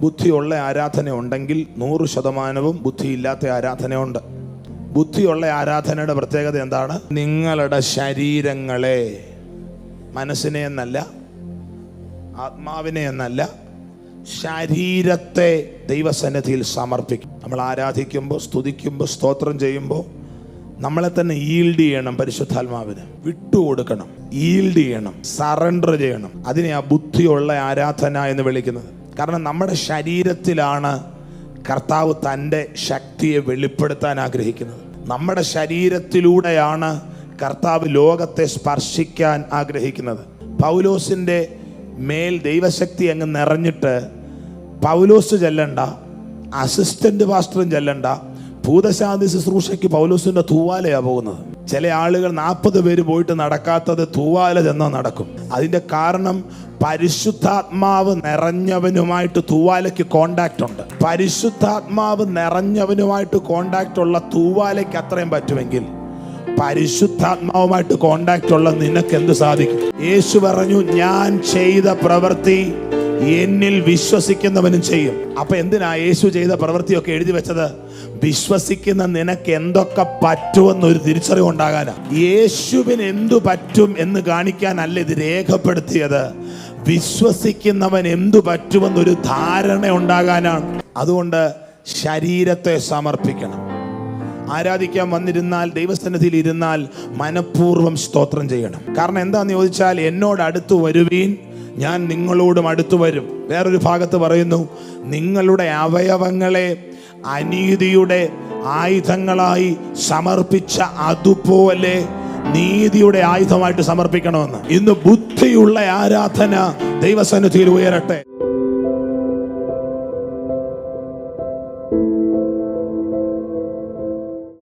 ബുദ്ധിയുള്ള ആരാധന ഉണ്ടെങ്കിൽ 100% ബുദ്ധിയില്ലാത്ത ആരാധനയുണ്ട്. ബുദ്ധിയുള്ള ആരാധനയുടെ പ്രത്യേകത എന്താണ്? നിങ്ങളുടെ ശരീരങ്ങളെ, മനസ്സിനെ എന്നല്ല, ആത്മാവിനെ എന്നല്ല, ശരീരത്തെ ദൈവസന്നിധിയിൽ സമർപ്പിക്കും. നമ്മൾ ആരാധിക്കുമ്പോൾ, സ്തുതിക്കുമ്പോൾ, സ്തോത്രം ചെയ്യുമ്പോൾ നമ്മളെ തന്നെ ഈൽഡ് ചെയ്യണം. പരിശുദ്ധാത്മാവിന് വിട്ടുകൊടുക്കണം, ഈൽഡ് ചെയ്യണം, സറണ്ടർ ചെയ്യണം. അതിനെയാ ബുദ്ധിയുള്ള ആരാധന എന്ന് വിളിക്കുന്നത്. കാരണം നമ്മുടെ ശരീരത്തിലാണ് കർത്താവ് തൻ്റെ ശക്തിയെ വെളിപ്പെടുത്താൻ ആഗ്രഹിക്കുന്നത്. നമ്മുടെ ശരീരത്തിലൂടെയാണ് കർത്താവ് ലോകത്തെ സ്പർശിക്കാൻ ആഗ്രഹിക്കുന്നത്. പൗലോസിൻ്റെ മേൽ ദൈവശക്തി അങ്ങ് നിറഞ്ഞിട്ട് പൗലോസ് ചെല്ലണ്ട, അസിസ്റ്റന്റ് പാസ്റ്ററും ചെല്ലണ്ട, ഭൂതശാന്തി ശുശ്രൂഷയ്ക്ക് പൗലോസിന്റെ തൂവാലയാ പോകുന്നത്. ചില ആളുകൾ 40 പേര് പോയിട്ട് നടക്കാത്തത് തൂവാല ചെന്നാൽ നടക്കും. അതിന്റെ കാരണം പരിശുദ്ധാത്മാവ് നിറഞ്ഞവനുമായിട്ട് തൂവാലയ്ക്ക് കോണ്ടാക്ട് ഉണ്ട്. പരിശുദ്ധാത്മാവ് നിറഞ്ഞവനുമായിട്ട് കോണ്ടാക്ട് ഉള്ള തൂവാലയ്ക്ക് അത്രയും പറ്റുമെങ്കിൽ പരിശുദ്ധാത്മാവുമായിട്ട് കോണ്ടാക്ട് ഉള്ള നിനക്ക് എന്ത് സാധിക്കും? യേശു പറഞ്ഞു, ഞാൻ ചെയ്ത പ്രവൃത്തി എന്നിൽ വിശ്വസിക്കുന്നവനും ചെയ്യും. അപ്പൊ എന്തിനാ യേശു ചെയ്ത പ്രവൃത്തിയൊക്കെ എഴുതി വെച്ചത്? വിശ്വസിക്കുന്ന നിനക്ക് എന്തൊക്കെ പറ്റുമെന്നൊരു തിരിച്ചറിവുണ്ടാകാനാ. യേശുവിന് എന്തു പറ്റും എന്ന് കാണിക്കാനല്ല ഇത് രേഖപ്പെടുത്തിയത്. വിശ്വസിക്കുന്നവൻ എന്തു പറ്റുമെന്നൊരു ധാരണ ഉണ്ടാകാനാണ്. അതുകൊണ്ട് ശരീരത്തെ സമർപ്പിക്കണം. ആരാധിക്കാൻ വന്നിരുന്നാൽ, ദൈവസന്നിധിയിൽ ഇരുന്നാൽ മനഃപൂർവ്വം സ്തോത്രം ചെയ്യണം. കാരണം എന്താന്ന് ചോദിച്ചാൽ, എന്നോട് അടുത്തു വരുവീൻ, ഞാൻ നിങ്ങളോടും അടുത്തു വരും. വേറൊരു ഭാഗത്ത് പറയുന്നു, നിങ്ങളുടെ അവയവങ്ങളെ അനീതിയുടെ ആയുധങ്ങളായി സമർപ്പിച്ച അതുപോലെ നീതിയുടെ ആയുധമായിട്ട് സമർപ്പിക്കണമെന്ന്. ഇന്ന് ബുദ്ധിയുള്ള ആരാധന ദൈവസന്നിധിയിൽ ഉയരട്ടെ.